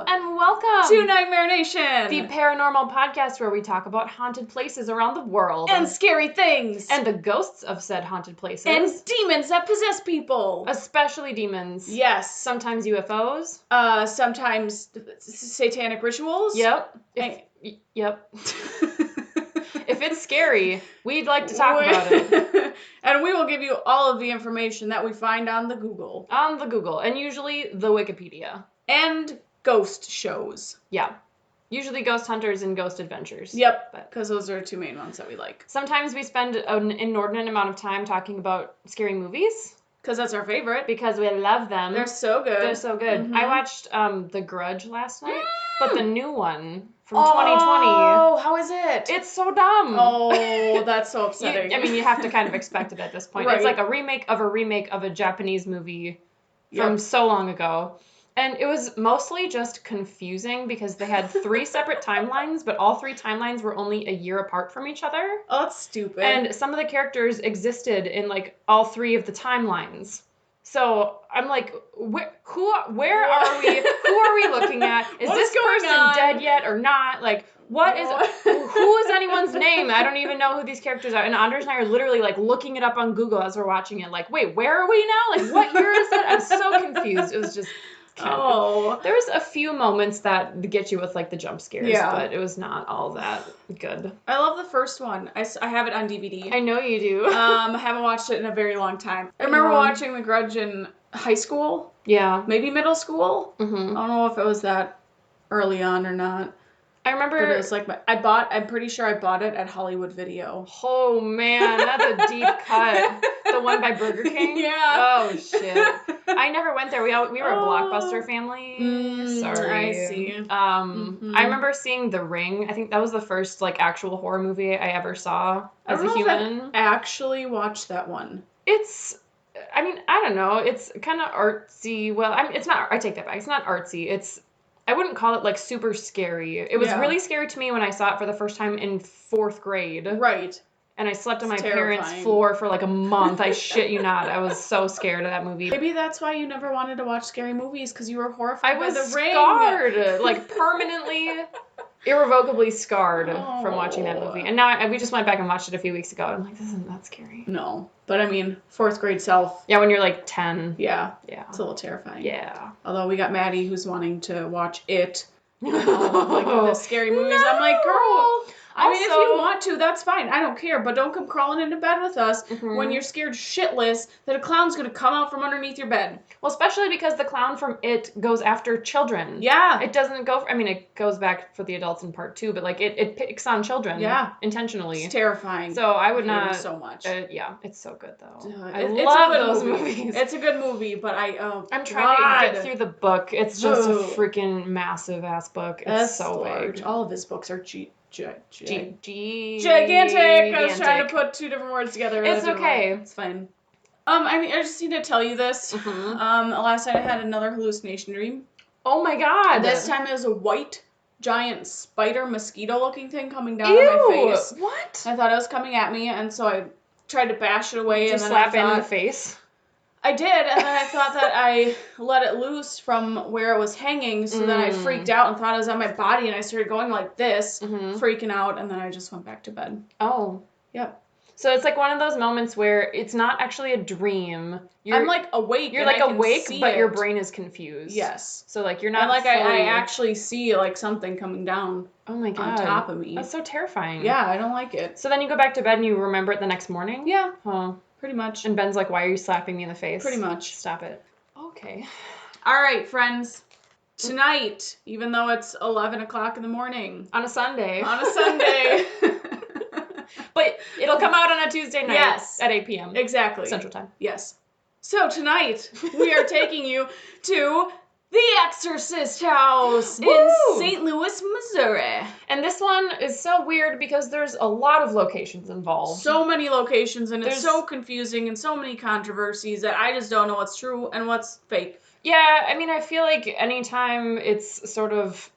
And welcome to Nightmare Nation, the paranormal podcast where we talk about haunted places around the world. And scary things. And the ghosts of said haunted places. And demons that possess people. Especially demons. Yes. Sometimes UFOs. Sometimes satanic rituals. Yep. Yep. If it's scary, we'd like to talk about it. And we will give you all of the information that we find on the Google. On the Google. And usually the Wikipedia. And ghost shows. Yeah. Usually ghost hunters and ghost adventures. Yep. Because those are two main ones that we like. Sometimes we spend an inordinate amount of time talking about scary movies. Because that's our favorite. Because we love them. They're so good. They're so good. Mm-hmm. I watched The Grudge last night, but the new one from 2020. Oh, how is it? It's so dumb. Oh, that's so upsetting. You have to kind of expect it at this point. Right. It's like a remake of a Japanese movie from so long ago. And it was mostly just confusing because they had 3 separate timelines, but all 3 timelines were only a year apart from each other. Oh, that's stupid. And some of the characters existed in, like, all 3 of the timelines. So I'm like, where are we? Who are we looking at? Is this person dead yet or not? Like, who is anyone's name? I don't even know who these characters are. And Anders and I are literally, like, looking it up on Google as we're watching it. Like, wait, where are we now? Like, what year is it? I'm so confused. It was just... There was a few moments that get you with, like, the jump scares, but it was not all that good. I love the first one. I have it on DVD. I know you do. I haven't watched it in a very long time. I remember watching The Grudge in high school. Yeah. Maybe middle school. Mm-hmm. I don't know if it was that early on or not. I remember... But it was like, I'm pretty sure I bought it at Hollywood Video. Oh, man, that's a deep cut. The one by Burger King? Yeah. Oh, shit. I never went there. We were a Blockbuster family. Sorry. I see. I remember seeing The Ring. I think that was the first, like, actual horror movie I ever saw as a human. I actually watched that one. I don't know. It's kind of artsy. Well, it's not. I take that back. It's not artsy. I wouldn't call it, like, super scary. It was really scary to me when I saw it for the first time in 4th grade. Right. And I slept on my parents' floor for, like, a month. I shit you not. I was so scared of that movie. Maybe that's why you never wanted to watch scary movies, because you were horrified by The Ring. I was scarred. Like, permanently, irrevocably scarred from watching that movie. And now we just went back and watched it a few weeks ago. And I'm like, this isn't that scary. No. But, 4th grade self. Yeah, when you're, like, 10. Yeah. Yeah. It's a little terrifying. Yeah. Although we got Maddie who's wanting to watch It. The scary movies. No! I'm like, girl... if you want to, that's fine. I don't care. But don't come crawling into bed with us when you're scared shitless that a clown's going to come out from underneath your bed. Well, especially because the clown from It goes after children. Yeah. It doesn't go... it goes back for the adults in part 2, but, like, it picks on children. Yeah. Intentionally. It's terrifying. So I would not... so much. Yeah, it's so good, though. I love those movies. It's a good movie, but I'm trying to get through the book. It's just a freaking massive-ass book. It's so large. big. All of his books are gigantic. I was trying to put 2 different words together. It's okay. It's fine. I just need to tell you this. Last night I had another hallucination dream. Oh my god. This time it was a white, giant spider mosquito-looking thing coming down on my face. What? I thought it was coming at me, and so I tried to bash it away. Did you slap it in the face? I did, and then I thought that I let it loose from where it was hanging, so then I freaked out and thought it was on my body, and I started going like this, freaking out, and then I just went back to bed. Oh. Yep. So it's like one of those moments where it's not actually a dream. I'm like awake. You're like awake, but your brain is confused. Yes. So like you're not. And like I actually see like something coming down. Oh my god. On top of me. That's so terrifying. Yeah, I don't like it. So then you go back to bed and you remember it the next morning? Yeah. Oh. Pretty much. And Ben's like, why are you slapping me in the face? Pretty much. Stop it. Okay. All right, friends. Tonight, even though it's 11 o'clock in the morning. On a Sunday. But it'll come out on a Tuesday night. Yes. At 8 p.m. Exactly. Central Time. Yes. So tonight, we are taking you to the Exorcist house in St. Louis, Missouri. And this one is so weird because there's a lot of locations involved. So many locations, and it's so confusing and so many controversies that I just don't know what's true and what's fake. Yeah, I feel like anytime it's sort of...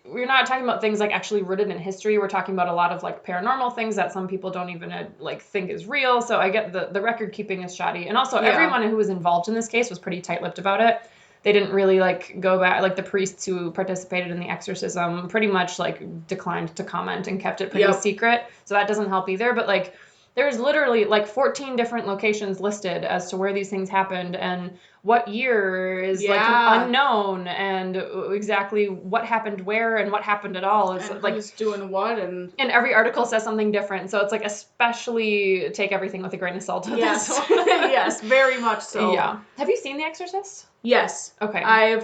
We're not talking about things like actually rooted in history. We're talking about a lot of like paranormal things that some people don't even like think is real. So I get the record keeping is shoddy. And also everyone who was involved in this case was pretty tight-lipped about it. they didn't really like go back, like the priests who participated in the exorcism pretty much like declined to comment and kept it pretty secret. So that doesn't help either. But like there's literally like 14 different locations listed as to where these things happened, and what year is like unknown, and exactly what happened where and what happened at all. It's and like who's doing what, and every article says something different. So it's like especially take everything with a grain of salt. Yes, yes, very much so. Yeah. Have you seen The Exorcist? Yes. Okay. I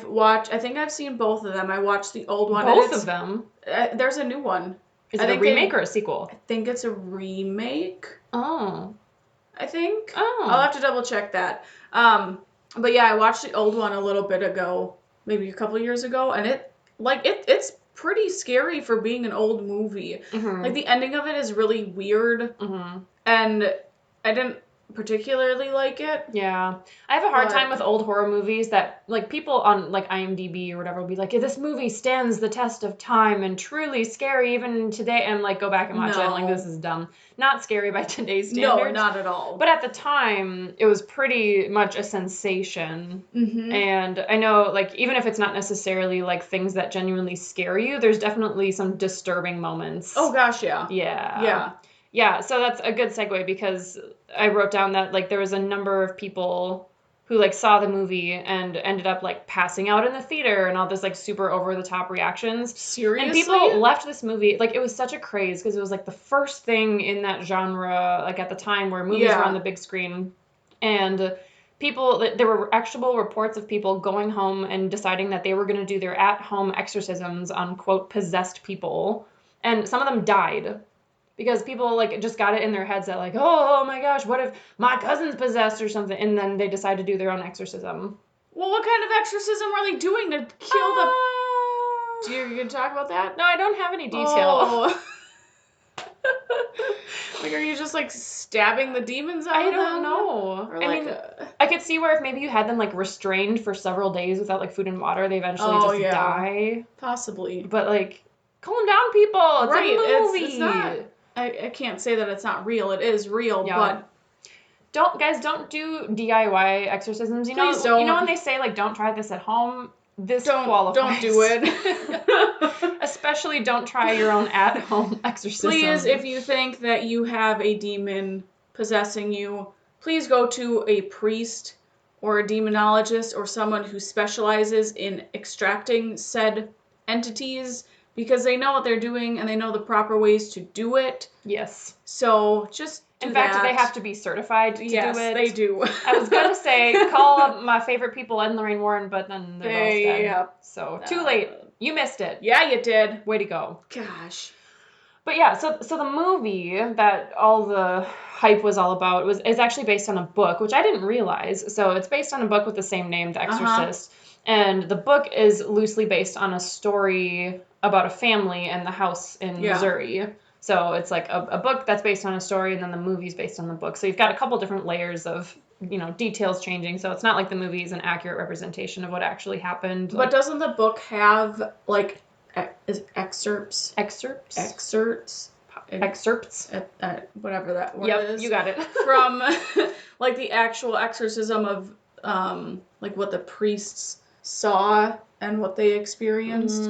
think I've seen both of them. I watched the old one. Both of them? There's a new one. Is it a remake or a sequel? I think it's a remake. Oh. I think. Oh. I'll have to double check that. But yeah, I watched the old one a little bit ago, maybe a couple years ago, and it's pretty scary for being an old movie. Mm-hmm. Like the ending of it is really weird, and I didn't particularly like it. Yeah. I have a hard time with old horror movies that, like, people on, like, IMDb or whatever will be like, yeah, this movie stands the test of time and truly scary even today, and, like, go back and watch it and, like, this is dumb. Not scary by today's standards. No, not at all. But at the time, it was pretty much a sensation. Mm-hmm. And I know, like, even if it's not necessarily, like, things that genuinely scare you, there's definitely some disturbing moments. Oh, gosh, yeah. Yeah. Yeah. Yeah, so that's a good segue because I wrote down that, like, there was a number of people who, like, saw the movie and ended up, like, passing out in the theater and all this, like, super over-the-top reactions. Seriously? And people left this movie, like, it was such a craze because it was, like, the first thing in that genre, like, at the time where movies were on the big screen. And people, there were actual reports of people going home and deciding that they were going to do their at-home exorcisms on, quote, possessed people. And some of them died. Because people, like, just got it in their heads that, like, oh my gosh, what if my cousin's possessed or something? And then they decide to do their own exorcism. Well, what kind of exorcism are they doing to kill the... Do you going to talk about that? No, I don't have any detail. Oh. Like, are you just, like, stabbing the demons out of them? I don't know. Or, I mean, I could see where if maybe you had them, like, restrained for several days without, like, food and water, they eventually die. Possibly. But, like, calm down, people. It's a movie. It's not... I can't say that it's not real. It is real, but... Don't do DIY exorcisms. Please don't. You know when they say, like, don't try this at home? This qualifies. Don't do it. Especially don't try your own at-home exorcism. Please, if you think that you have a demon possessing you, please go to a priest or a demonologist or someone who specializes in extracting said entities, because they know what they're doing and they know the proper ways to do it. Yes. So just do In fact, that. They have to be certified to do it. Yes, they do. I was going to say, call up my favorite people, Ed and Lorraine Warren, but then they're both dead. Yep. So, too late. You missed it. Yeah, you did. Way to go. Gosh. But yeah, so the movie that all the hype was all about is actually based on a book, which I didn't realize. So it's based on a book with the same name, The Exorcist. And the book is loosely based on a story about a family and the house in Missouri. So it's like a book that's based on a story, and then the movie's based on the book. So you've got a couple different layers of, details changing. So it's not like the movie is an accurate representation of what actually happened. But doesn't the book have, like, excerpts? Excerpts? Excerpts. Whatever that word is. Yep, you got it. From, like, the actual exorcism of, like, what the priests saw and what they experienced.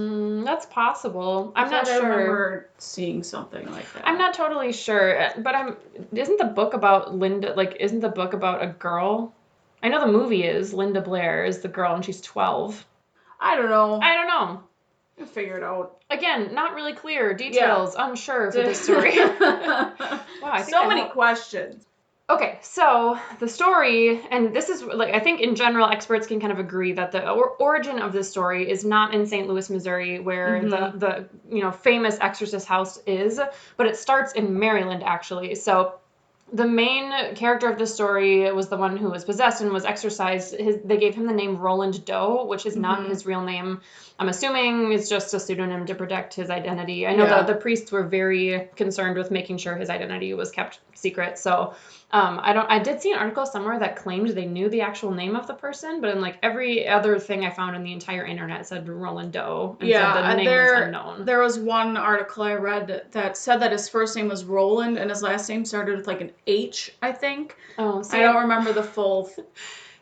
That's possible. I'm not sure. I remember seeing something like that. I'm not totally sure, but isn't the book about Linda, like, isn't the book about a girl? I know the movie is. Linda Blair is the girl, and she's 12. I don't know. You'll figure it out. Again, not really clear. Details, unsure for this story. Wow, I think so many questions. Okay, so the story, and this is, like, I think in general experts can kind of agree that the origin of this story is not in St. Louis, Missouri, where the famous Exorcist house is, but it starts in Maryland, actually. So the main character of the story was the one who was possessed and was exorcised. They gave him the name Roland Doe, which is not his real name. I'm assuming it's just a pseudonym to protect his identity. I know the priests were very concerned with making sure his identity was kept secret. So I did see an article somewhere that claimed they knew the actual name of the person, but in, like, every other thing I found on the entire internet said Roland Doe and said the name was unknown. There was one article I read that said that his first name was Roland and his last name started with, like, an H, I think. Oh, I don't remember the full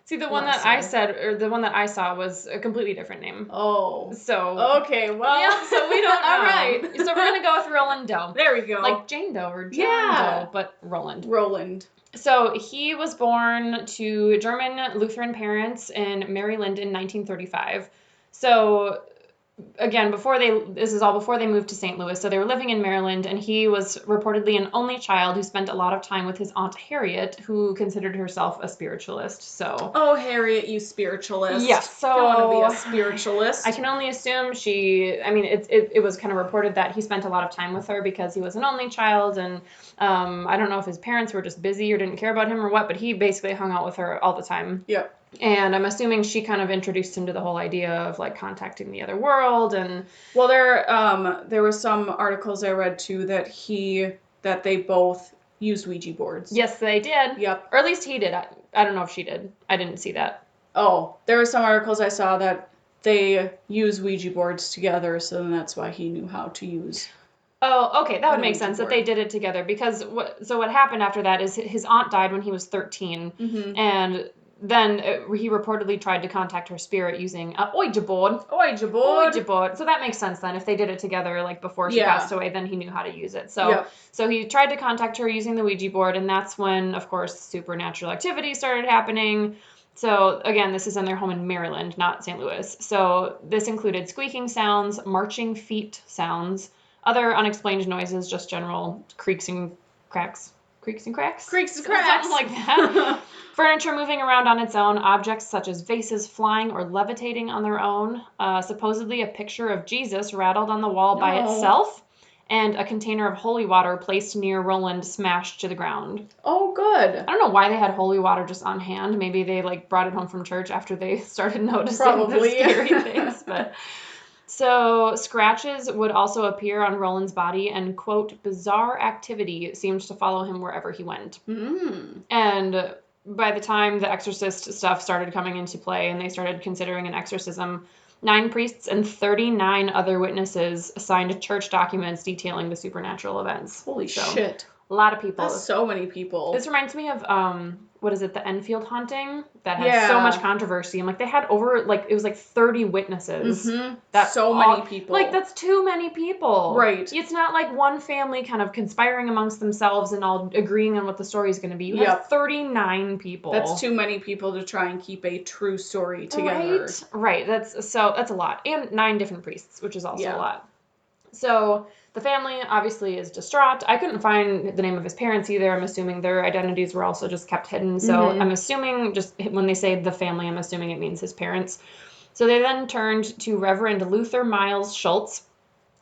See, the one that I said, or the one that I saw was a completely different name. Oh. So. Okay, well. Yeah, so we don't know. All right. So we're going to go with Roland Doe. There we go. Like Jane Doe or John Doe, but Roland. Roland. So he was born to German Lutheran parents in Maryland in 1935. So again, this is all before they moved to St. Louis. So they were living in Maryland, and he was reportedly an only child who spent a lot of time with his Aunt Harriet, who considered herself a spiritualist. So. Oh, Harriet, you spiritualist. Yes. So. I want to be a spiritualist. I can only assume it was kind of reported that he spent a lot of time with her because he was an only child, and I don't know if his parents were just busy or didn't care about him or what, but he basically hung out with her all the time. Yep. And I'm assuming she kind of introduced him to the whole idea of like contacting the other world. And well, there were some articles I read too that they both used Ouija boards. Yes, they did. Yep. Or at least he did. I don't know if she did. I didn't see that. Oh, there were some articles I saw that they use Ouija boards together, so then that's why he knew how to use. Oh, okay, that would make sense that they did it together, because what happened after that is his aunt died when he was 13, and then he reportedly tried to contact her spirit using a Ouija board. Ouija board. So that makes sense then. If they did it together, like before she passed away, then he knew how to use it. So he tried to contact her using the Ouija board, and that's when, of course, supernatural activity started happening. So again, this is in their home in Maryland, not St. Louis. So this included squeaking sounds, marching feet sounds, other unexplained noises, just general creaks and cracks. Creaks and cracks? Creaks and cracks. Something like that. Furniture moving around on its own, objects such as vases flying or levitating on their own, supposedly a picture of Jesus rattled on the wall by itself, and a container of holy water placed near Roland smashed to the ground. Oh, good. I don't know why they had holy water just on hand. Maybe they brought it home from church after they started noticing the scary things. But so scratches would also appear on Roland's body, and, quote, bizarre activity seemed to follow him wherever he went. And by the time the Exorcist stuff started coming into play and they started considering an exorcism, 9 priests and 39 other witnesses signed church documents detailing the supernatural events. Holy shit. A lot of people. That's so many people. This reminds me of, the Enfield haunting? That had so much controversy. And, they had over, it was 30 witnesses. That's so many people. That's too many people. Right. It's not one family kind of conspiring amongst themselves and all agreeing on what the story is going to be. You have 39 people. That's too many people to try and keep a true story together. Right. That's a lot. And 9 different priests, which is also a lot. So the family obviously is distraught. I couldn't find the name of his parents either. I'm assuming their identities were also just kept hidden. So I'm assuming, just when they say the family, I'm assuming it means his parents. So they then turned to Reverend Luther Miles Schultz,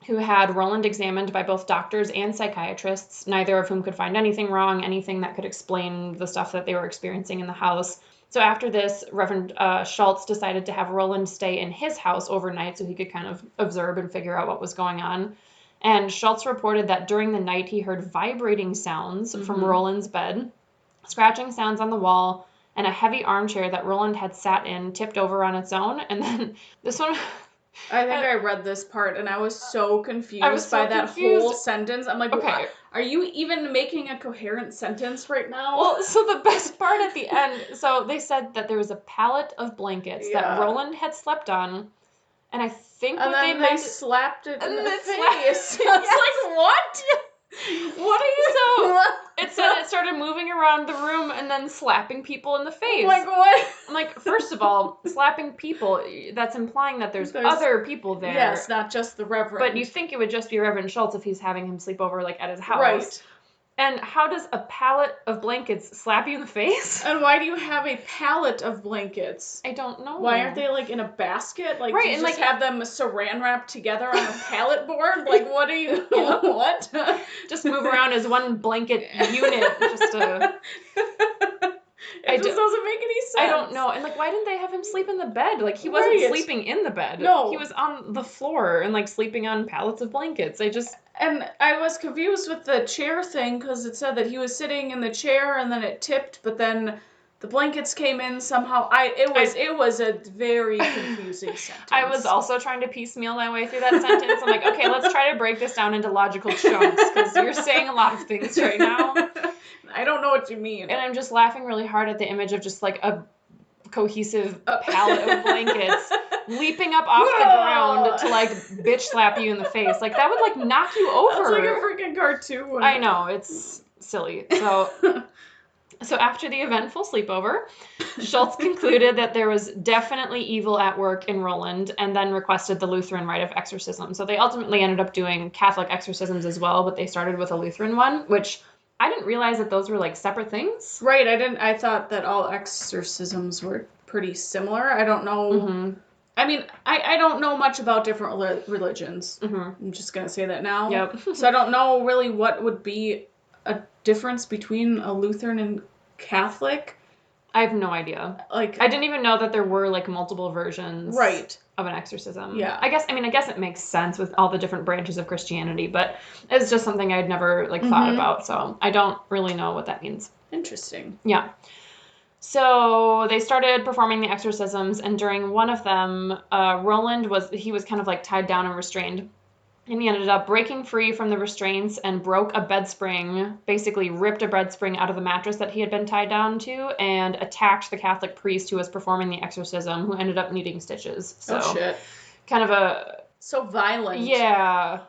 who had Roland examined by both doctors and psychiatrists, neither of whom could find anything wrong, anything that could explain the stuff that they were experiencing in the house. So after this, Reverend Schultz decided to have Roland stay in his house overnight so he could kind of observe and figure out what was going on. And Schultz reported that during the night he heard vibrating sounds from Roland's bed, scratching sounds on the wall, and a heavy armchair that Roland had sat in tipped over on its own. And then this one... I think I read this part and I was so confused by that whole sentence. I'm like, okay, are you even making a coherent sentence right now? Well, so the best part at the end, so they said that there was a pallet of blankets that Roland had slept on, and I think they slapped it in the face. It's like, what? What are you so? It said it started moving around the room and then slapping people in the face. Like what? I'm like, first of all, slapping people, that's implying that there's other people there. Yes, not just the Reverend. But you think it would just be Reverend Schultz if he's having him sleep over at his house. Right. And how does a pallet of blankets slap you in the face? And why do you have a pallet of blankets? I don't know. Why aren't they in a basket? Right, do you just have them saran wrapped together on a pallet board? What are you? What? Just move around as one blanket unit. It just doesn't make any sense. I don't know. And why didn't they have him sleep in the bed? He wasn't sleeping in the bed. No. He was on the floor and sleeping on pallets of blankets. And I was confused with the chair thing because it said that he was sitting in the chair and then it tipped, but then the blankets came in somehow. It was a very confusing sentence. I was also trying to piecemeal my way through that sentence. I'm like, okay, let's try to break this down into logical chunks because you're saying a lot of things right now. I don't know what you mean. And I'm just laughing really hard at the image of just a cohesive pallet of blankets, leaping up off the ground to like bitch slap you in the face. Like that would like knock you over. That's like a freaking cartoon. I know, it's silly. So after the eventful sleepover, Schultz concluded that there was definitely evil at work in Roland and then requested the Lutheran rite of exorcism. So they ultimately ended up doing Catholic exorcisms as well, but they started with a Lutheran one, which I didn't realize that those were like separate things. Right, I thought that all exorcisms were pretty similar. I don't know. Mm-hmm. I mean, I don't know much about different religions. Mm-hmm. I'm just going to say that now. Yep. So I don't know really what would be a difference between a Lutheran and Catholic. I have no idea. Like, I didn't even know that there were like multiple versions of an exorcism. Yeah. I guess it makes sense with all the different branches of Christianity, but it's just something I'd never like thought about, so I don't really know what that means. Interesting. Yeah. So they started performing the exorcisms, and during one of them, Roland was kind of like tied down and restrained. And he ended up breaking free from the restraints and broke a bed spring, basically ripped a bed spring out of the mattress that he had been tied down to, and attacked the Catholic priest who was performing the exorcism, who ended up needing stitches. So, oh, shit. Kind of so violent. Yeah.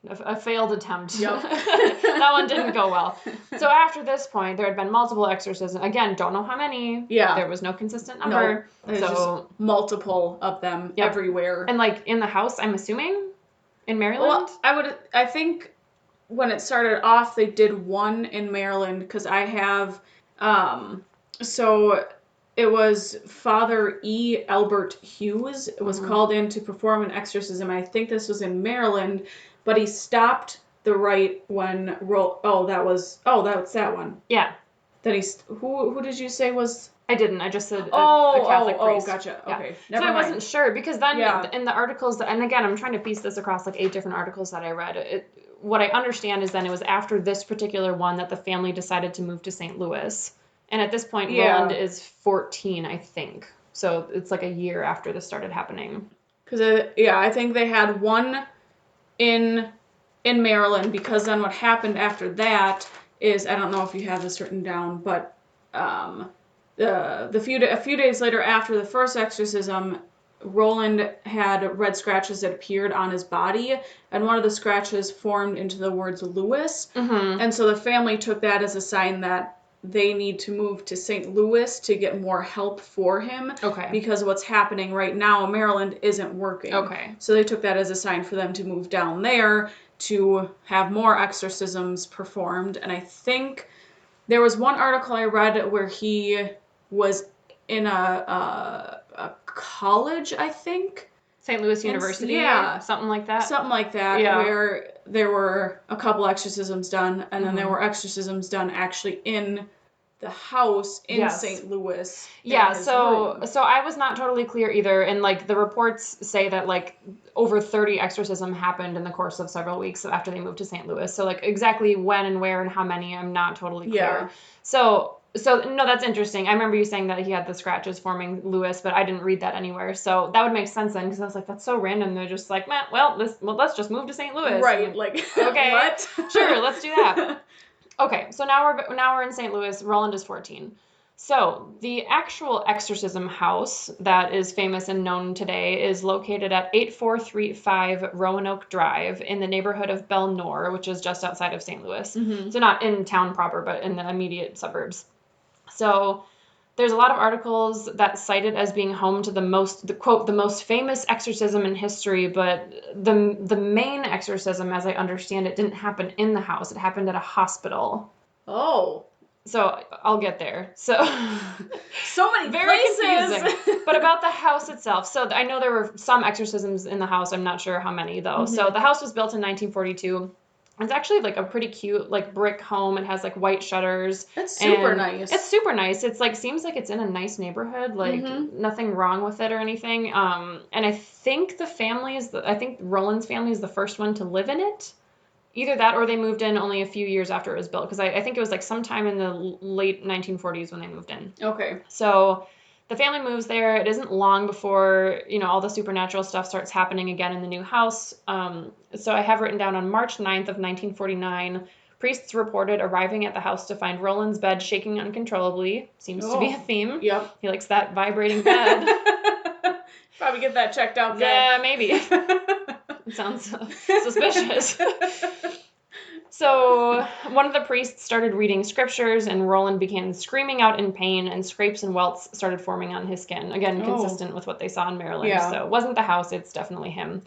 A failed attempt. Yep. That one didn't go well. So after this point, there had been multiple exorcisms. Again, don't know how many. Yeah. There was no consistent number. No, there's just multiple of them everywhere. And like in the house, I'm assuming? In Maryland? Well, I think when it started off, they did one in Maryland, because I have, so it was Father E. Albert Hughes. It was called in to perform an exorcism. I think this was in Maryland, but he stopped the rite when, that's that one. Yeah. Then who did you say was... I didn't. I just said a Catholic priest. Oh, gotcha. Yeah. Okay. Never mind. I wasn't sure, because then in the articles, and again, I'm trying to piece this across like 8 different articles that I read. What I understand is then it was after this particular one that the family decided to move to St. Louis. And at this point, Roland is 14, I think. So it's like a year after this started happening. Because, I think they had one in Maryland, because then what happened after that is, I don't know if you have this written down, but... a few days later after the first exorcism, Roland had red scratches that appeared on his body, and one of the scratches formed into the words Louis. Mm-hmm. And so the family took that as a sign that they need to move to St. Louis to get more help for him. Okay. Because what's happening right now in Maryland isn't working. Okay. So they took that as a sign for them to move down there to have more exorcisms performed. And I think there was one article I read where he was in a college, I think. St. Louis University? Yeah. Something like that? Something like that, where there were a couple exorcisms done, and then there were exorcisms done actually in the house in St. Louis. Yeah, so I was not totally clear either, and like the reports say that like over 30 exorcisms happened in the course of several weeks after they moved to St. Louis. So like exactly when and where and how many, I'm not totally clear. Yeah. So, no, that's interesting. I remember you saying that he had the scratches forming Louis, but I didn't read that anywhere. So that would make sense then, because I was like, that's so random. They're just like, let's just move to St. Louis. Right, like, okay, what? Sure, let's do that. Okay, so now we're in St. Louis. Roland is 14. So the actual exorcism house that is famous and known today is located at 8435 Roanoke Drive in the neighborhood of Belle Noire, which is just outside of St. Louis. Mm-hmm. So not in town proper, but in the immediate suburbs. So there's a lot of articles that cite it as being home to the most famous exorcism in history, but the main exorcism, as I understand it, didn't happen in the house. It happened at a hospital. Oh. So I'll get there. So many very places. Confusing. But about the house itself. So I know there were some exorcisms in the house. I'm not sure how many though. Mm-hmm. So the house was built in 1942. It's actually like a pretty cute like brick home. It has like white shutters. That's super nice. It's super nice. It's like seems like it's in a nice neighborhood. Like nothing wrong with it or anything. And I think Roland's family is the first one to live in it. Either that or they moved in only a few years after it was built, because I think it was like sometime in the late 1940s when they moved in. Okay. So the family moves there. It isn't long before, all the supernatural stuff starts happening again in the new house. So I have written down on March 9th of 1949, Priests reported arriving at the house to find Roland's bed shaking uncontrollably. Seems to be a theme. Yep. He likes that vibrating bed. Probably get that checked out. Yeah, maybe. It sounds suspicious. So one of the priests started reading scriptures, and Roland began screaming out in pain, and scrapes and welts started forming on his skin. Again, consistent with what they saw in Maryland. Yeah. So it wasn't the house, it's definitely him.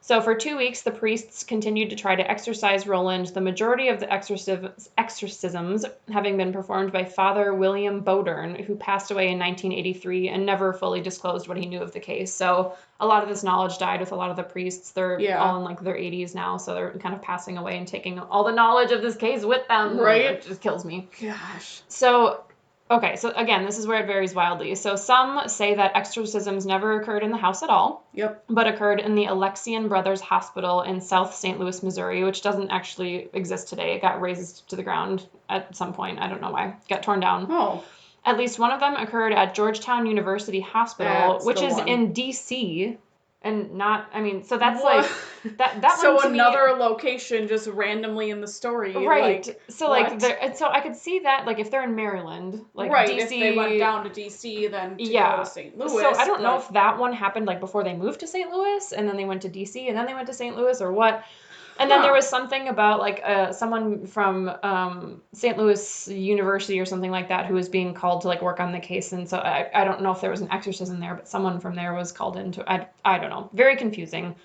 So for 2 weeks, the priests continued to try to exorcise Roland, the majority of the exorcisms having been performed by Father William Bodern, who passed away in 1983 and never fully disclosed what he knew of the case. So a lot of this knowledge died with a lot of the priests. They're all in like their 80s now, so they're kind of passing away and taking all the knowledge of this case with them. Right. It just kills me. Gosh. So... Okay, so again, this is where it varies wildly. So some say that exorcisms never occurred in the house at all. Yep. But occurred in the Alexian Brothers Hospital in South St. Louis, Missouri, which doesn't actually exist today. It got razed to the ground at some point. I don't know why. It got torn down. Oh. At least one of them occurred at Georgetown University Hospital, which is in D.C., and not, I mean, so that's what? Like, that so one to another me, location just randomly in the story. right. Like, so what? like, so I could see that, like, if they're in Maryland, like right, DC. if they went down to DC, then to yeah. go to St. Louis. So I don't know if that one happened, like, before they moved to St. Louis, and then they went to DC, and then they went to St. Louis, or what. And then there was something about, like, someone from St. Louis University or something like that who was being called to, like, work on the case. And so I don't know if there was an exorcism there, but someone from there was called into I don't know. Very confusing.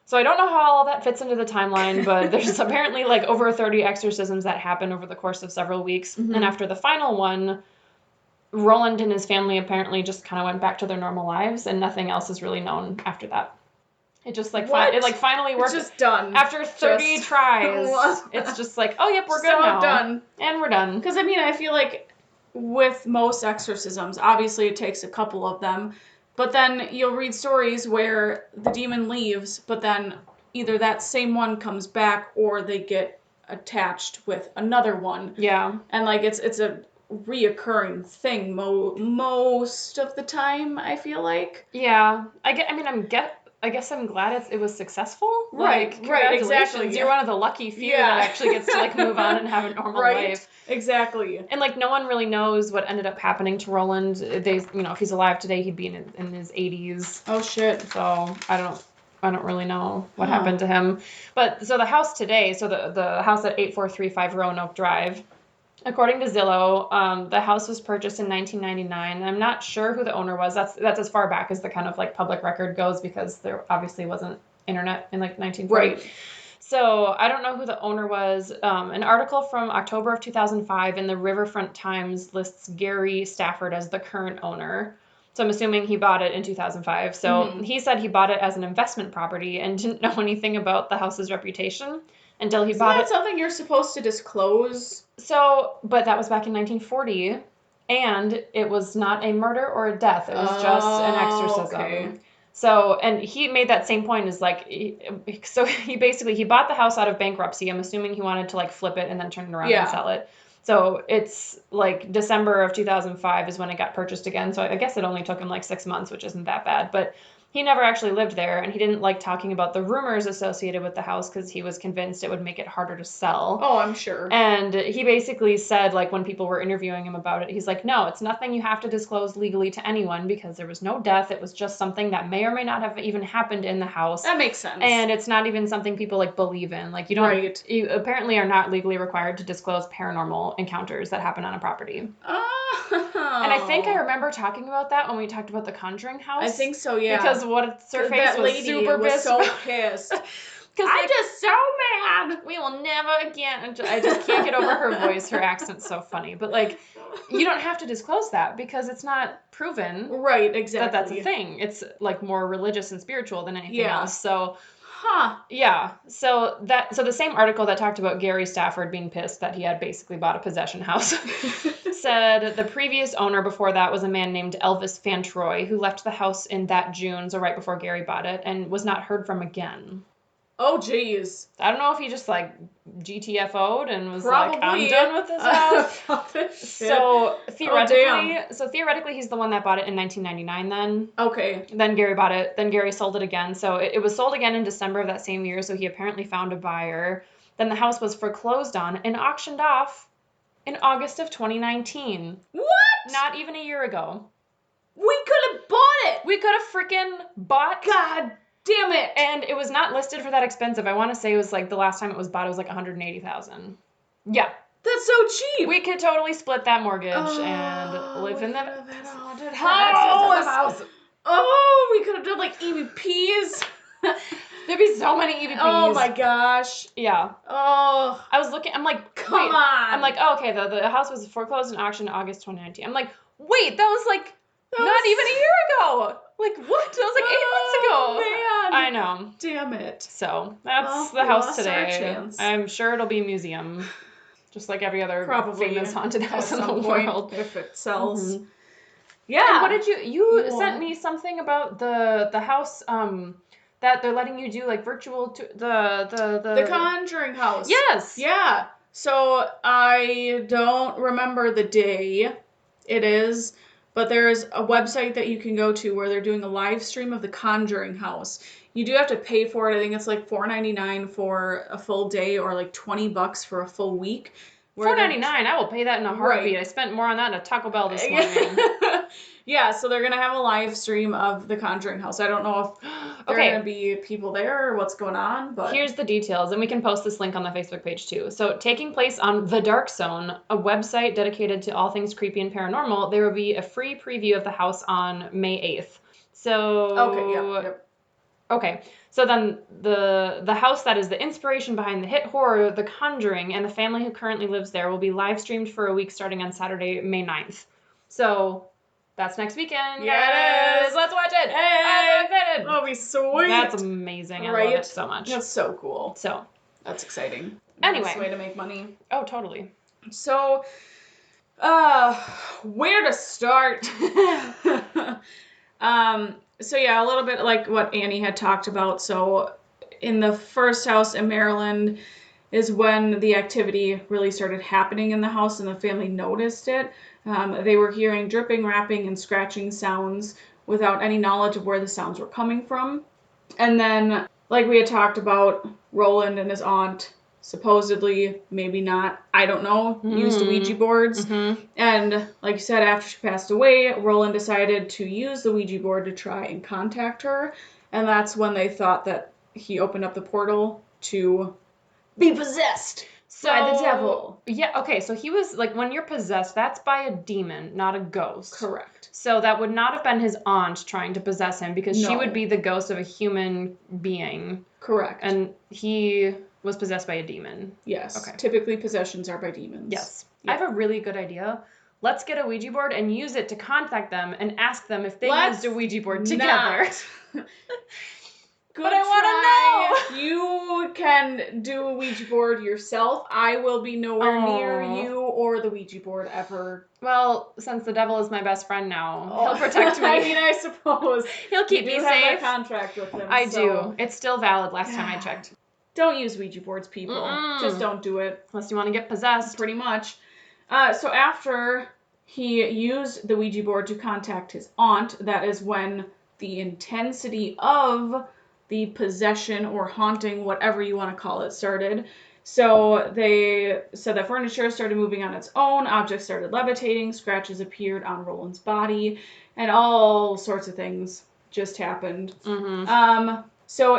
So I don't know how all that fits into the timeline, but there's apparently, like, over 30 exorcisms that happened over the course of several weeks. Mm-hmm. And after the final one, Roland and his family apparently just kind of went back to their normal lives, and nothing else is really known after that. It just, like, finally worked. It's just done. After 30 tries, it's just like, oh, yep, we're good now. Done. And we're done. Because, I mean, I feel like with most exorcisms, obviously it takes a couple of them, but then you'll read stories where the demon leaves, but then either that same one comes back or they get attached with another one. Yeah. And, like, it's a reoccurring thing most of the time, I feel like. Yeah. I guess I'm glad it was successful. Right, like, right, exactly. You're one of the lucky few that actually gets to, like, move on and have a normal life. Exactly. And, like, no one really knows what ended up happening to Roland. If he's alive today, he'd be in his 80s. Oh, shit. So, I don't really know what happened to him. But, so the house today, so the house at 8435 Roanoke Drive, according to Zillow, the house was purchased in 1999. I'm not sure who the owner was. That's as far back as the kind of, like, public record goes, because there obviously wasn't internet in, like, 1940. Right. So I don't know who the owner was. An article from October of 2005 in the Riverfront Times lists Gary Stafford as the current owner. So I'm assuming he bought it in 2005. So he said he bought it as an investment property and didn't know anything about the house's reputation until he bought it. Isn't that something you're supposed to disclose? So, but that was back in 1940, and it was not a murder or a death. It was just an exorcism. Okay. So, and he made that same point, is like, he bought the house out of bankruptcy. I'm assuming he wanted to, like, flip it and then turn it around and sell it. So it's like December of 2005 is when it got purchased again. So I guess it only took him like 6 months, which isn't that bad. But he never actually lived there, and he didn't like talking about the rumors associated with the house because he was convinced it would make it harder to sell. Oh, I'm sure. And he basically said, like, when people were interviewing him about it, he's like, no, it's nothing you have to disclose legally to anyone because there was no death. It was just something that may or may not have even happened in the house. That makes sense. And it's not even something people, like, believe in. Like, you apparently are not legally required to disclose paranormal encounters that happen on a property. Oh. And I think I remember talking about that when we talked about the Conjuring house. I think so, yeah. Because her face was super pissed. So pissed. I'm just so mad. We will never again. I just can't get over her voice. Her accent's so funny. But, like, you don't have to disclose that because it's not proven. Right, exactly. That's a thing. It's, like, more religious and spiritual than anything else. So... Yeah. So the same article that talked about Gary Stafford being pissed that he had basically bought a possession house said the previous owner before that was a man named Elvis Fantroy, who left the house in that June, so right before Gary bought it, and was not heard from again. Oh, jeez. I don't know if he just, like, GTFO'd and was like, I'm done with this house. So theoretically, he's the one that bought it in 1999 then. Okay. Then Gary bought it. Then Gary sold it again. So it was sold again in December of that same year. So he apparently found a buyer. Then the house was foreclosed on and auctioned off in August of 2019. What? Not even a year ago. We could have bought it. We could have freaking bought. God damn it. And it was not listed for that expensive. I want to say it was like the last time it was bought, it was like $180,000. Yeah. That's so cheap. We could totally split that mortgage and live in the haunted house. Oh, we could have done like EVPs. There'd be so many EVPs. Oh my gosh. Yeah. Oh. I was looking, I'm like, come on. I'm like, oh, okay, the house was foreclosed in auction in August 2019. I'm like, wait, that was like not even a year ago. Like, what? That was like 8 months ago. Man. I know. Damn it. So, that's the house today. Chance. I'm sure it'll be a museum. Just like every other famous haunted house in the world. If it sells. Mm-hmm. Yeah. And what did you sent me something about the house that they're letting you do like virtual the Conjuring house. Yes. Yeah. So I don't remember the day it is, but there's a website that you can go to where they're doing a live stream of the Conjuring house. You do have to pay for it. I think it's like $4.99 for a full day or like $20 for a full week. $4.99. I will pay that in a heartbeat. Right. I spent more on that at Taco Bell this morning. Yeah, so they're going to have a live stream of the Conjuring house. I don't know if there are going to be people there or what's going on, but here's the details, and we can post this link on the Facebook page too. So, taking place on The Dark Zone, a website dedicated to all things creepy and paranormal, there will be a free preview of the house on May 8th. So, okay, yep. Okay, so then the house that is the inspiration behind the hit horror The Conjuring and the family who currently lives there will be live streamed for a week starting on Saturday, May 9th. So, that's next weekend. Yes! Let's watch it! Hey! I'm excited! That'll be sweet! That's amazing. I love it so much. That's so cool. So. That's exciting. Anyway. Nice way to make money. Oh, totally. So, where to start? So yeah, a little bit like what Annie had talked about. So in the first house in Maryland is when the activity really started happening in the house and the family noticed it. They were hearing dripping, rapping, and scratching sounds without any knowledge of where the sounds were coming from. And then, like we had talked about, Roland and his aunt supposedly, maybe not, I don't know, used Ouija boards. Mm-hmm. And like you said, after she passed away, Roland decided to use the Ouija board to try and contact her. And that's when they thought that he opened up the portal to be possessed by the devil. Yeah, okay, so he was, like, when you're possessed, that's by a demon, not a ghost. Correct. So that would not have been his aunt trying to possess him, because she would be the ghost of a human being. Correct. And he was possessed by a demon. Yes. Okay. Typically possessions are by demons. Yes. Yep. I have a really good idea. Let's get a Ouija board and use it to contact them and ask them if they used a Ouija board together. But I want to know. You can do a Ouija board yourself. I will be nowhere near you or the Ouija board ever. Well, since the devil is my best friend now, he'll protect me. I mean, I suppose. He'll keep me safe. You have a contract with him. I do. It's still valid last time I checked. Don't use Ouija boards, people. Just don't do it. Unless you want to get possessed. Pretty much. So after he used the Ouija board to contact his aunt, that is when the intensity of the possession or haunting, whatever you want to call it, started. So they said that furniture started moving on its own, objects started levitating, scratches appeared on Roland's body, and all sorts of things just happened. Mm-hmm. So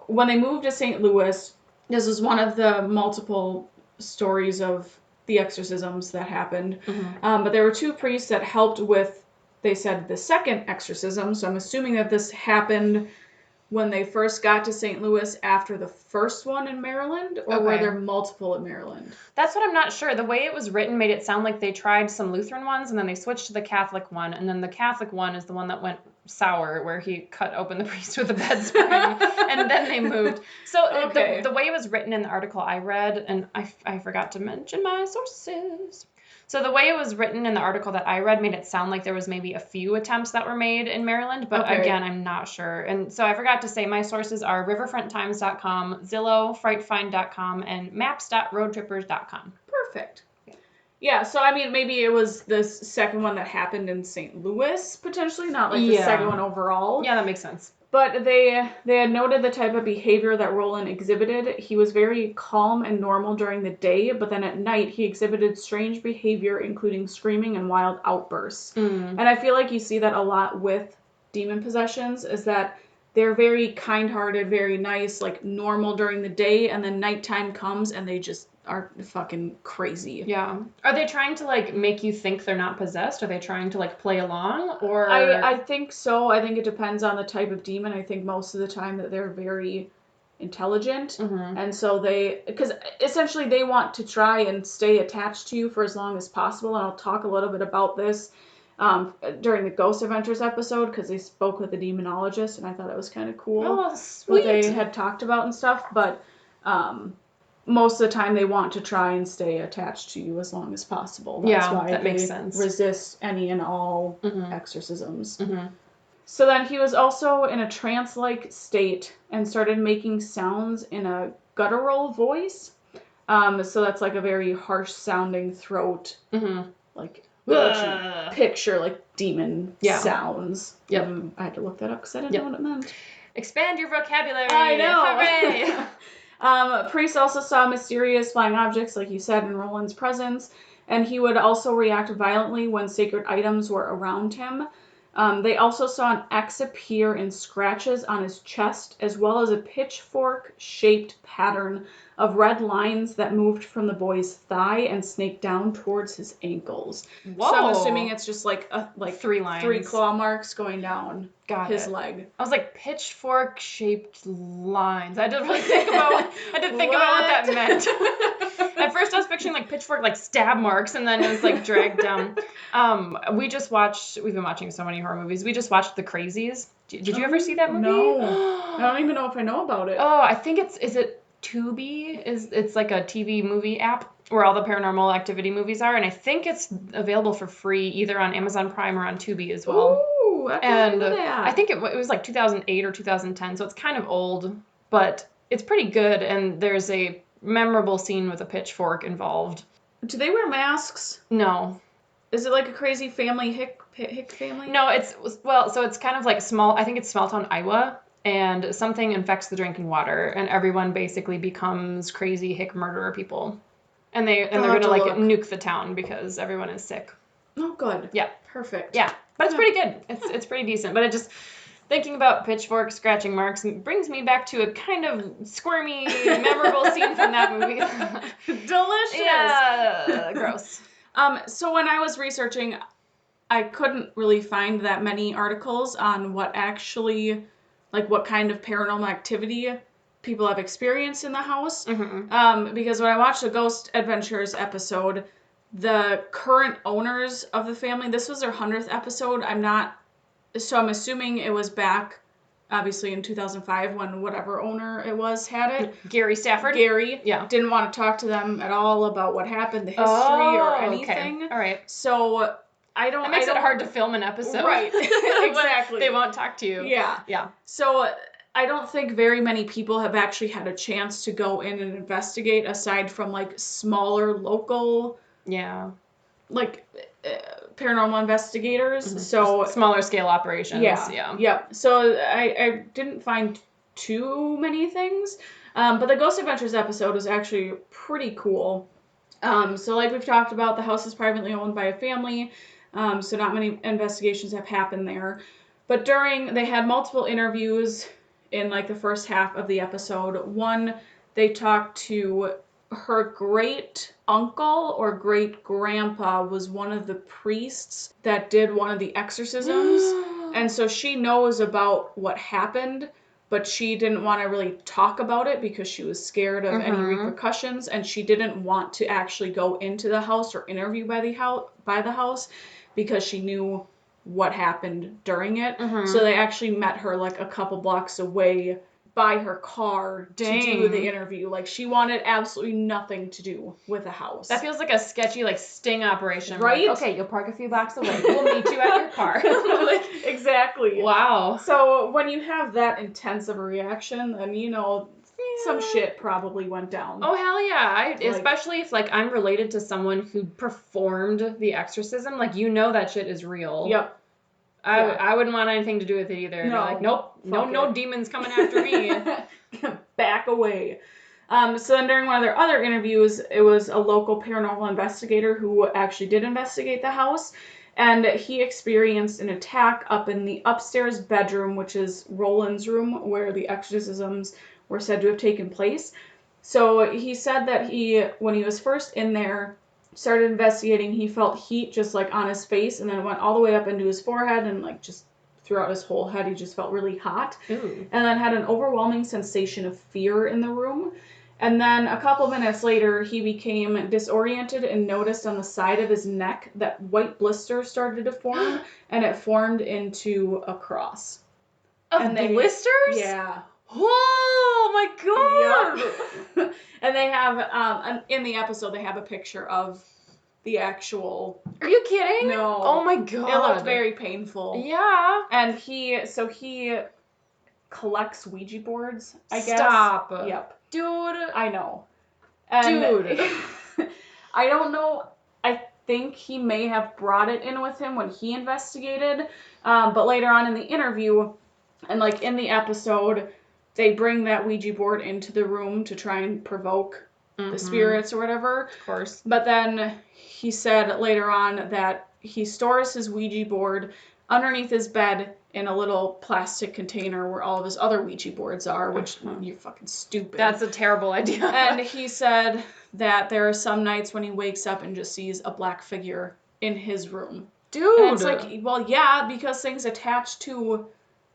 when they moved to St. Louis, this was one of the multiple stories of the exorcisms that happened. Mm-hmm. But there were two priests that helped with, they said, the second exorcism. So I'm assuming that this happened when they first got to St. Louis after the first one in Maryland, or were there multiple in Maryland? That's what I'm not sure. The way it was written made it sound like they tried some Lutheran ones, and then they switched to the Catholic one, and then the Catholic one is the one that went sour, where he cut open the priest with a bed spring, and then they moved. So the way it was written in the article I read, and I forgot to mention my sources. So the way it was written in the article that I read made it sound like there was maybe a few attempts that were made in Maryland, but again, I'm not sure. And so I forgot to say my sources are riverfronttimes.com, Zillow, frightfind.com, and maps.roadtrippers.com. Perfect. Yeah, so I mean, maybe it was the second one that happened in St. Louis, potentially, not like the second one overall. Yeah, that makes sense. But they had noted the type of behavior that Roland exhibited. He was very calm and normal during the day, but then at night he exhibited strange behavior, including screaming and wild outbursts. And I feel like you see that a lot with demon possessions, is that they're very kind-hearted, very nice, like normal during the day, and then nighttime comes and they just are fucking crazy. Yeah. Are they trying to, like, make you think they're not possessed? Are they trying to, like, play along? Or I think so. I think it depends on the type of demon. I think most of the time that they're very intelligent. And so because essentially they want to try and stay attached to you for as long as possible. And I'll talk a little bit about this during the Ghost Adventures episode, because they spoke with a demonologist, and I thought it was kind of cool. Oh, sweet. What they had talked about and stuff. But most of the time they want to try and stay attached to you as long as possible. That's why that makes they sense. resist any and all exorcisms. So then he was also in a trance-like state and started making sounds in a guttural voice. So that's like a very harsh-sounding throat, like picture like demon sounds. I had to look that up because I didn't know what it meant. Expand your vocabulary. I know. Hooray! Priest also saw mysterious flying objects, like you said, in Roland's presence, and he would also react violently when sacred items were around him. They also saw an X appear in scratches on his chest, as well as a pitchfork-shaped pattern of red lines that moved from the boy's thigh and snaked down towards his ankles. Whoa. So I'm assuming it's just like 3 lines. 3 claw marks going down his leg. I was like, pitchfork-shaped lines. I didn't really think about what that meant. At first I was picturing like pitchfork, like stab marks, and then it was like dragged down. We've been watching so many horror movies. We just watched The Crazies. Did you ever see that movie? No. I don't even know if I know about it. Oh, I think is it Tubi? It's like a TV movie app where all the Paranormal Activity movies are, and I think it's available for free either on Amazon Prime or on Tubi as well. Ooh, I can remember that. I think it was like 2008 or 2010, so it's kind of old, but it's pretty good, and there's a memorable scene with a pitchfork involved. Do they wear masks? No. Is it like a crazy family, Hick family? No, so it's kind of like I think it's small town Iowa, and something infects the drinking water, and everyone basically becomes crazy Hick murderer people. And they're going to like nuke the town because everyone is sick. Oh, good. Yeah. Perfect. Yeah. But it's pretty good. It's pretty decent. But it just, thinking about pitchfork scratching marks brings me back to a kind of squirmy, memorable scene from that movie. Delicious. Yeah. Gross. So when I was researching, I couldn't really find that many articles on what kind of paranormal activity people have experienced in the house. Because when I watched the Ghost Adventures episode, the current owners of the family, this was their 100th episode. So I'm assuming it was back, obviously, in 2005 when whatever owner it was had it. Gary Stafford? Gary. Yeah. Didn't want to talk to them at all about what happened, the history or anything. Okay. All right. So It makes it hard to film an episode. Right. Exactly. They won't talk to you. Yeah. Yeah. So I don't think very many people have actually had a chance to go in and investigate aside from like smaller local paranormal investigators. So smaller scale operations. Yeah. So I didn't find too many things. But the Ghost Adventures episode was actually pretty cool. So like we've talked about, the house is privately owned by a family. So not many investigations have happened there. But they had multiple interviews in like the first half of the episode. One, they talked to her great uncle or great grandpa was one of the priests that did one of the exorcisms. And so she knows about what happened, but she didn't want to really talk about it because she was scared of any repercussions, and she didn't want to actually go into the house or interview by the house because she knew what happened during it. So they actually met her like a couple blocks away by her car to do the interview. Like, she wanted absolutely nothing to do with the house. That feels like a sketchy, like, sting operation. Right? Like, okay, you'll park a few blocks away. We'll meet you at your car. Exactly. Wow. So when you have that intense of a reaction, then some shit probably went down. Oh, hell yeah. Especially if, like, I'm related to someone who performed the exorcism. Like, that shit is real. Yep. I wouldn't want anything to do with it either. No. Like, nope, no demons coming after me. Back away. So then during one of their other interviews, it was a local paranormal investigator who actually did investigate the house, and he experienced an attack up in the upstairs bedroom, which is Roland's room, where the exorcisms were said to have taken place. So he said that when he was first in there, started investigating, he felt heat just like on his face, and then it went all the way up into his forehead and like just throughout his whole head. He just felt really hot. Ooh. And then had an overwhelming sensation of fear in the room. And then a couple minutes later, he became disoriented and noticed on the side of his neck that white blisters started to form, and it formed into a cross. Blisters? Yeah. Oh my god! Yep. And they have, in the episode, they have a picture of the actual... Are you kidding? No. Oh my god. It looked very painful. Yeah. And he collects Ouija boards, I guess. Stop. Yep. Dude. I know. And Dude. I don't know. I think he may have brought it in with him when he investigated. But later on in the interview, and like in the episode, they bring that Ouija board into the room to try and provoke the spirits or whatever. Of course. But then he said later on that he stores his Ouija board underneath his bed in a little plastic container where all of his other Ouija boards are, which you're fucking stupid. That's a terrible idea. And he said that there are some nights when he wakes up and just sees a black figure in his room. Dude. And it's like, well, yeah, because things attach to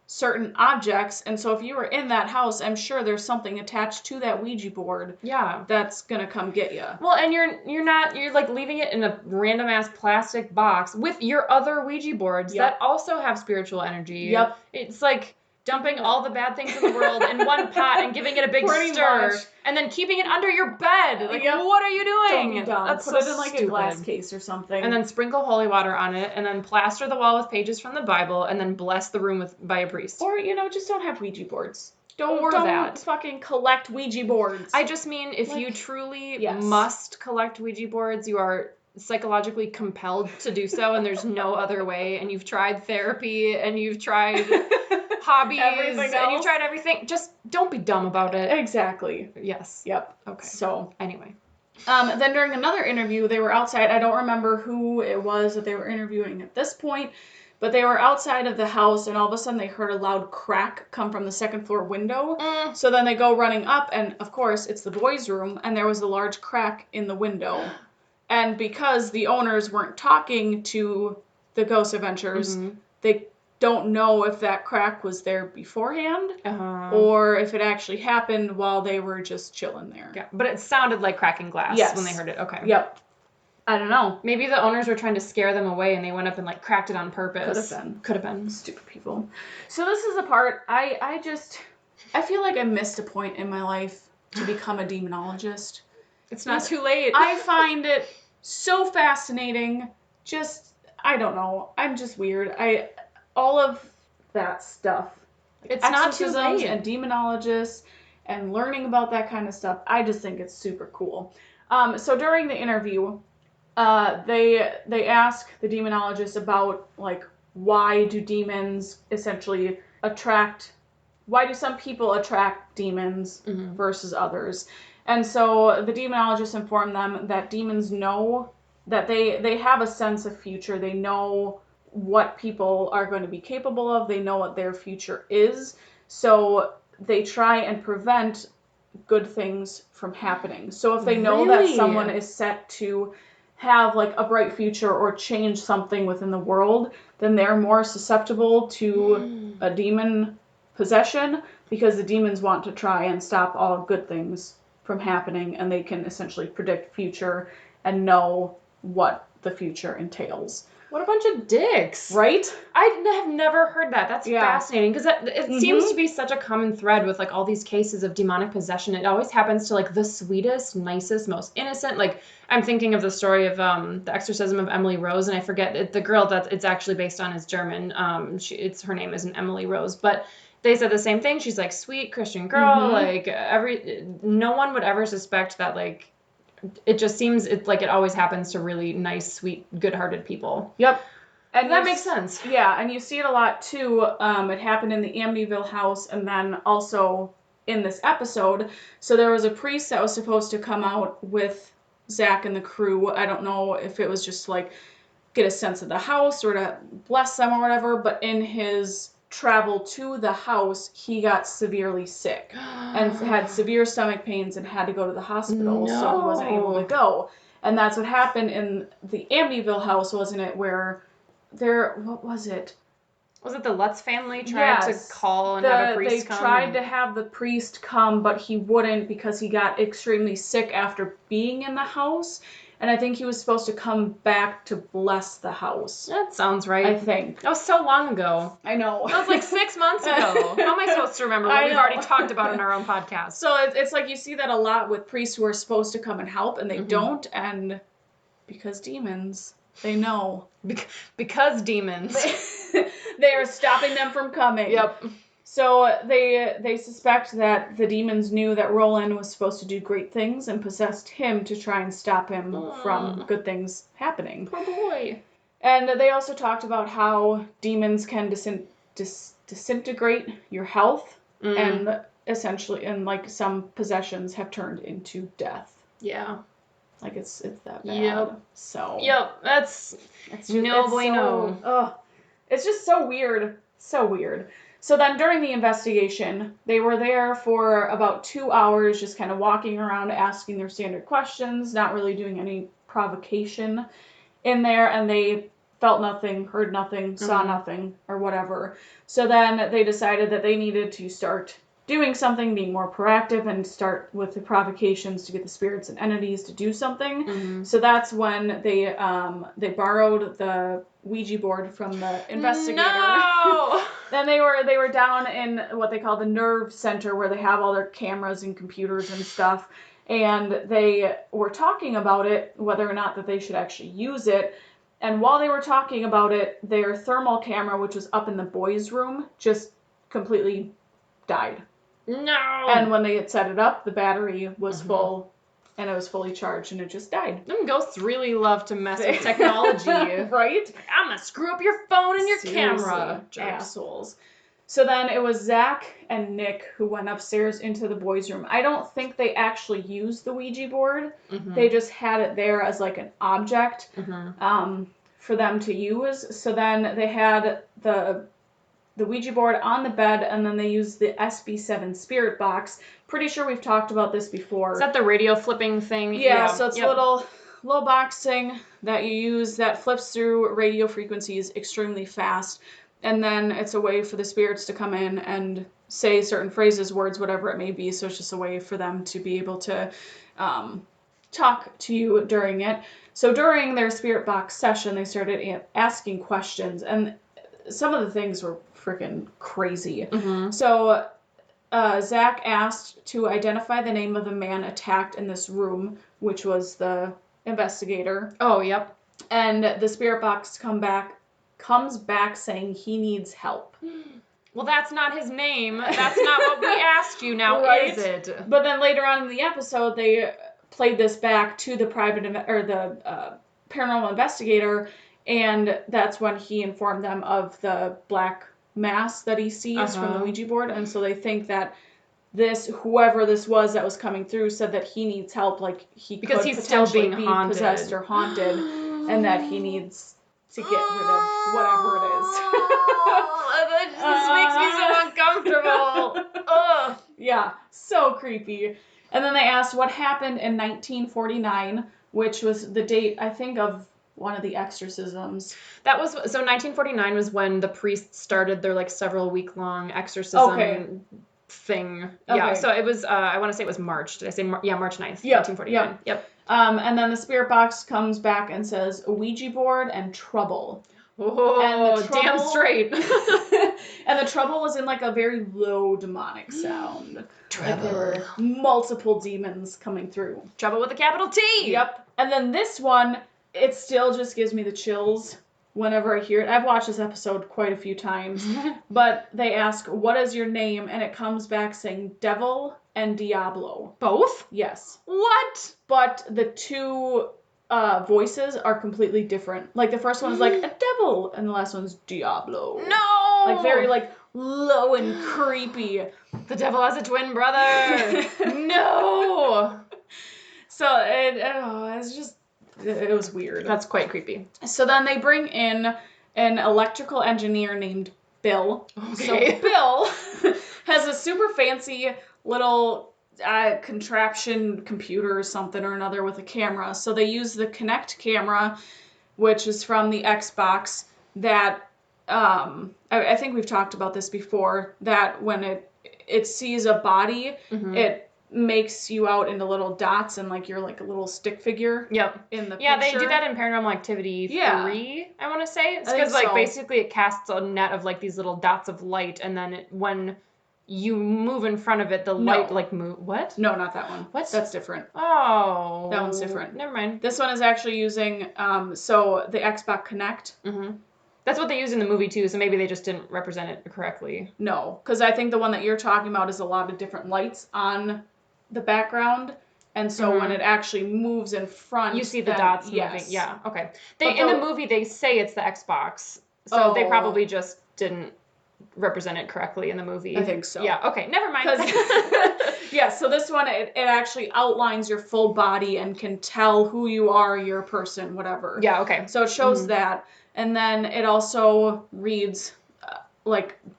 certain objects, and so if you were in that house, I'm sure there's something attached to that Ouija board. Yeah. That's gonna come get you. Well, and you're like leaving it in a random ass plastic box with your other Ouija boards that also have spiritual energy. Yep. It's like dumping all the bad things in the world in one pot and giving it a big Pretty stir, much. and then keeping it under your bed. Like, what are you doing? Don't be dumb. That's Put so it in like stupid. a glass case or something. And then sprinkle holy water on it, and then plaster the wall with pages from the Bible, and then bless the room by a priest. Or, just don't have Ouija boards. Don't fucking collect Ouija boards. I just mean, if you truly must collect Ouija boards, you are psychologically compelled to do so, and there's no other way, and you've tried therapy, and you've tried hobbies, and you've tried everything. Just don't be dumb about it. Exactly. Yes. Yep. Okay. So, anyway. Then during another interview, they were outside. I don't remember who it was that they were interviewing at this point, but they were outside of the house, and all of a sudden they heard a loud crack come from the second floor window. So then they go running up, and of course it's the boys' room, and there was a large crack in the window. And because the owners weren't talking to the Ghost Adventures, they don't know if that crack was there beforehand or if it actually happened while they were just chilling there. Yeah, but it sounded like cracking glass when they heard it. Okay. Yep. I don't know. Maybe the owners were trying to scare them away and they went up and like cracked it on purpose. Could have been. Stupid people. So this is the part I feel like I missed a point in my life to become a demonologist. It's not too late. I find it so fascinating. I don't know. I'm just weird. All of that stuff. It's not too late. And demonologists and learning about that kind of stuff. I just think it's super cool. So during the interview, they ask the demonologist about like why do demons essentially why do some people attract demons versus others? And so the demonologist informed them that demons know that they have a sense of future. They know what people are going to be capable of. They know what their future is. So they try and prevent good things from happening. So if they know that someone is set to have like a bright future or change something within the world, then they're more susceptible to a demon possession because the demons want to try and stop all good things from happening, and they can essentially predict future and know what the future entails. What a bunch of dicks. Right? I have never heard that. That's fascinating because it seems to be such a common thread with like all these cases of demonic possession. It always happens to like the sweetest, nicest, most innocent. Like I'm thinking of the story of the exorcism of Emily Rose, and I forget the girl that it's actually based on is German. Her name isn't Emily Rose, but they said the same thing. She's like sweet Christian girl. Like no one would ever suspect that like. It just seems like it always happens to really nice, sweet, good-hearted people. Yep. And that makes sense. Yeah, and you see it a lot too. It happened in the Amityville house and then also in this episode. So there was a priest that was supposed to come out with Zach and the crew. I don't know if it was just like get a sense of the house or to bless them or whatever, but in his travel to the house, he got severely sick and had severe stomach pains and had to go to the hospital, so he wasn't able to go. And that's what happened in the Amityville house, wasn't it, where what was it? Was it the Lutz family tried to call and have a priest come? They tried to have the priest come, but he wouldn't because he got extremely sick after being in the house. And I think he was supposed to come back to bless the house. That sounds right. I think. That was so long ago. I know. That was like 6 months ago. How am I supposed to remember what we've already talked about in our own podcast? So it's like you see that a lot with priests who are supposed to come and help, and they don't, and because demons, they know. Because demons. They are stopping them from coming. Yep. So they suspect that the demons knew that Roland was supposed to do great things and possessed him to try and stop him from good things happening. Poor boy. And they also talked about how demons can disintegrate your health and essentially, and like some possessions have turned into death. Yeah. Like it's that bad. Yep. So. Yep. That's no bueno. It's just so weird. So weird. So then during the investigation, they were there for about 2 hours, just kind of walking around, asking their standard questions, not really doing any provocation in there, and they felt nothing, heard nothing, saw nothing, or whatever. So then they decided that they needed to start doing something, being more proactive, and start with the provocations to get the spirits and entities to do something. So that's when they borrowed the Ouija board from the investigator. No! Then they were down in what they call the nerve center, where they have all their cameras and computers and stuff, and they were talking about it, whether or not that they should actually use it. And while they were talking about it, their thermal camera, which was up in the boys' room, just completely died. No! And when they had set it up, the battery was full, and it was fully charged, and it just died. Them ghosts really love to mess with technology. Right? I'm gonna screw up your phone and your Seriously, camera. assholes. So then it was Zach and Nick who went upstairs into the boys' room. I don't think they actually used the Ouija board. They just had it there as like an object for them to use. So then they had the Ouija board on the bed, and then they used the SB7 spirit box. Pretty sure we've talked about this before. Is that the radio flipping thing? Yeah, so it's a little box thing that you use that flips through radio frequencies extremely fast, and then it's a way for the spirits to come in and say certain phrases, words, whatever it may be. So it's just a way for them to be able to talk to you during it. So during their spirit box session, they started asking questions, and some of the things were freaking crazy. So Zach asked to identify the name of the man attacked in this room, which was the investigator. Oh, yep. And the spirit box comes back saying he needs help. Well, that's not his name. That's not what we asked you now, right? Is it? But then later on in the episode, they played this back to the paranormal investigator, and that's when he informed them of the black mass that he sees from the Ouija board. And so they think that whoever this was that was coming through said that he needs help, like because he's still being haunted. Possessed or haunted, and that he needs to get rid of whatever it is. This makes me so uncomfortable. Ugh. Yeah, so creepy. And then they asked what happened in 1949, which was the date, I think, of one of the exorcisms. So 1949 was when the priests started their several week-long exorcism thing. Okay. Yeah, so it was, I want to say it was March. Did I say March 9th, 1949? Yep. And then the spirit box comes back and says Ouija board and trouble. Oh, and damn straight. And the trouble was in a very low demonic sound. Trouble. There were multiple demons coming through. Trouble with a capital T. Yep. And then this one, it still just gives me the chills whenever I hear it. I've watched this episode quite a few times. But they ask, what is your name? And it comes back saying Devil and Diablo. Both? Yes. What? But the two voices are completely different. Like the first one is like a devil, and the last one's Diablo. No! Like very like low and creepy. The devil has a twin brother. No! So it was weird. That's quite creepy. So then they bring in an electrical engineer named Bill. Okay. So Bill has a super fancy little contraption computer or something or another with a camera. So they use the Kinect camera, which is from the Xbox, that I think we've talked about this before, that when it sees a body, it makes you out into little dots and like you're like a little stick figure. Yep. In the Yeah, picture. they do that in Paranormal Activity 3, I want to say. It's because like basically it casts a net of like these little dots of light, and then when you move in front of it, the light like move. What? No, not that one. What? That's different. Oh. That one's different. Never mind. This one is actually using so the Xbox Kinect. Mm-hmm. That's what they use in the movie too, so maybe they just didn't represent it correctly. No, because I think the one that you're talking about is a lot of different lights on the background, and so when it actually moves in front, you see the dots moving. Yeah, okay. In the movie they say it's the Xbox, so they probably just didn't represent it correctly in the movie. I think so. Yeah, okay, never mind. Yeah, so this one, it actually outlines your full body and can tell who you are, you're a person, whatever. Yeah, okay. So it shows that, and then it also reads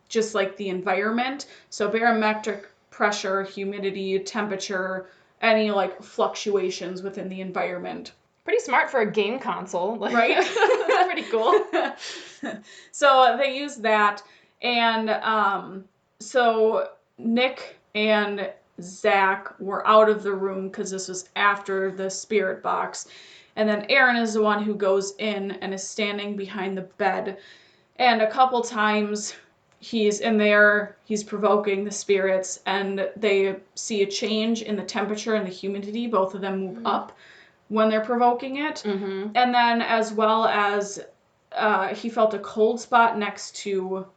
just like the environment, so barometric pressure, humidity, temperature, any like fluctuations within the environment. Pretty smart for a game console, right? That's pretty cool. So they use that, and so Nick and Zach were out of the room because this was after the spirit box, and then Aaron is the one who goes in and is standing behind the bed, and a couple times he's in there, he's provoking the spirits, and they see a change in the temperature and the humidity. Both of them move up when they're provoking it. And then as well as he felt a cold spot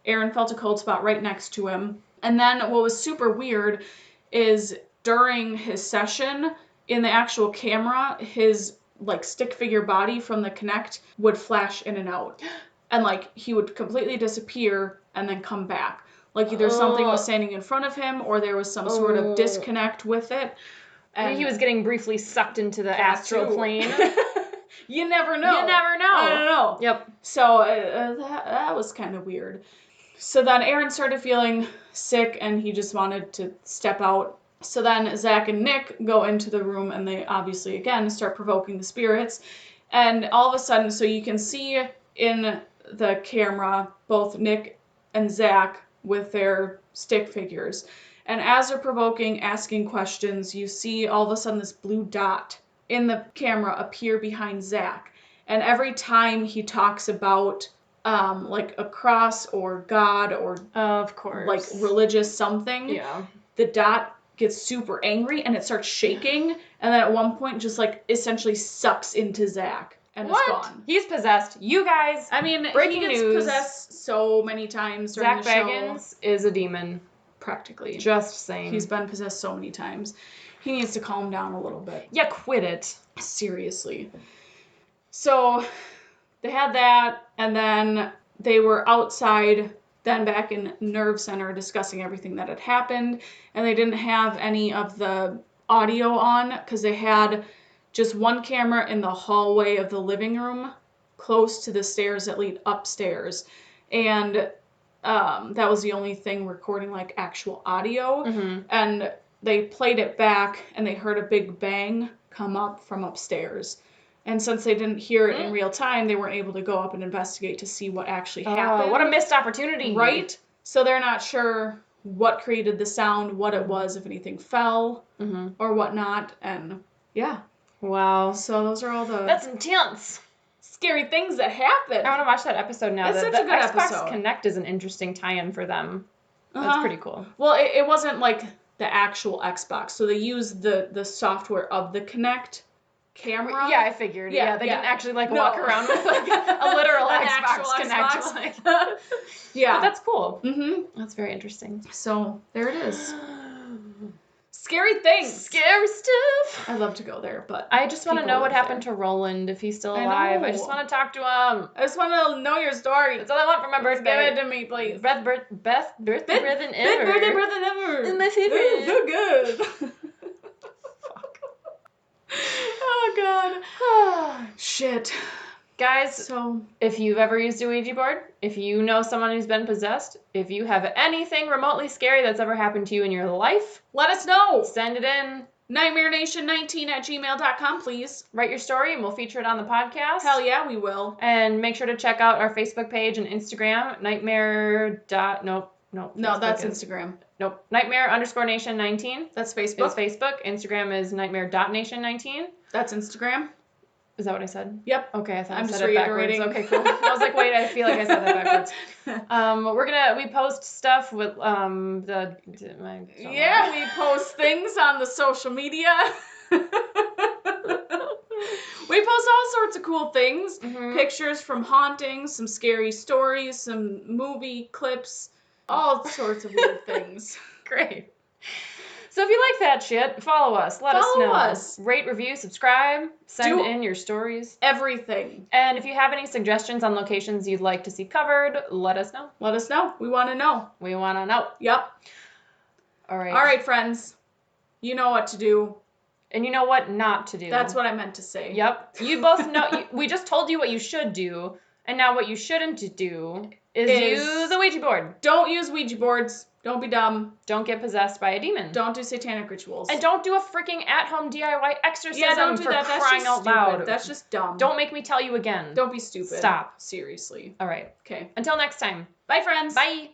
Aaron felt a cold spot right next to him. And then what was super weird is during his session, in the actual camera, his like stick figure body from the Kinect would flash in and out. And like he would completely disappear and then come back. Like either something was standing in front of him or there was some sort of disconnect with it. And he was getting briefly sucked into the astral plane. You never know. You never know. I don't know. Yep. So that was kind of weird. So then Aaron started feeling sick and he just wanted to step out. So then Zach and Nick go into the room and they obviously again start provoking the spirits. And all of a sudden, so you can see in the camera both Nick and Zach with their stick figures. And as they're provoking, asking questions, you see all of a sudden this blue dot in the camera appear behind Zach. And every time he talks about like a cross or God or of course like religious something, the dot gets super angry and it starts shaking. And then at one point just like essentially sucks into Zach. And it's gone. He's possessed. You guys. I mean, breaking he gets news. Possessed so many times during the show. Zach Baggins is a demon. Practically. Just saying. He's been possessed so many times. He needs to calm down a little bit. Yeah, quit it. Seriously. So they had that, and then they were outside, then back in Nerve Center discussing everything that had happened, and they didn't have any of the audio on because they had just one camera in the hallway of the living room close to the stairs that lead upstairs. And that was the only thing recording like actual audio. And they played it back and they heard a big bang come up from upstairs. And since they didn't hear it in real time, they weren't able to go up and investigate to see what actually happened. What a missed opportunity. Right? So they're not sure what created the sound, what it was, if anything fell or whatnot. And yeah. Wow. So those are all the... That's intense. Scary things that happen. I want to watch that episode now. It's such a good Xbox episode. Kinect is an interesting tie-in for them. That's pretty cool. Well, it wasn't like the actual Xbox. So they used the software of the Kinect camera. Yeah, I figured. Yeah, they didn't actually walk around with like a literal Xbox Kinect. Like. Yeah. But that's cool. That's very interesting. So there it is. Scary things. Scary stuff. I'd love to go there, but I just want to know what happened there. to Roland, if he's still alive. I just want to talk to him. I just want to know your story. That's all I want for my birthday. Give it to me, please. Best birthday present ever. Birthday present ever. It's my favorite. It's so good. Fuck. Oh, God. Shit. Guys, So, if you've ever used a Ouija board, if you know someone who's been possessed, if you have anything remotely scary that's ever happened to you in your life, let us know. Send it in. NightmareNation19@gmail.com, please. Write your story and we'll feature it on the podcast. Hell yeah, we will. And make sure to check out our Facebook page and Instagram, Nope, no, that's Instagram. Nope. Nightmare_nation19. That's Facebook. It's Facebook. Instagram is nightmare.nation19. That's Instagram. Is that what I said? Yep. Okay, I thought I'm I said just it reiterating. backwards. Okay, cool. I was like, wait, I feel like I said that backwards. We post stuff with Yeah, we post things on the social media. We post all sorts of cool things. Mm-hmm. Pictures from hauntings, some scary stories, some movie clips, all sorts of weird things. Great. So if you like that shit, follow us. Let us know. Rate, review, subscribe. Send in your stories. Everything. And if you have any suggestions on locations you'd like to see covered, let us know. Let us know. We want to know. We want to know. Yep. All right. All right, friends. You know what to do. And you know what not to do. That's what I meant to say. Yep. You both know. We just told you what you should do. And now what you shouldn't do is use a Ouija board. Don't use Ouija boards. Don't be dumb. Don't get possessed by a demon. Don't do satanic rituals. And don't do a freaking at-home DIY exorcism. Yeah, don't do that. That's crying just out loud. That's just dumb. Don't make me tell you again. Don't be stupid. Stop. Seriously. All right. Okay. Until next time. Bye, friends. Bye.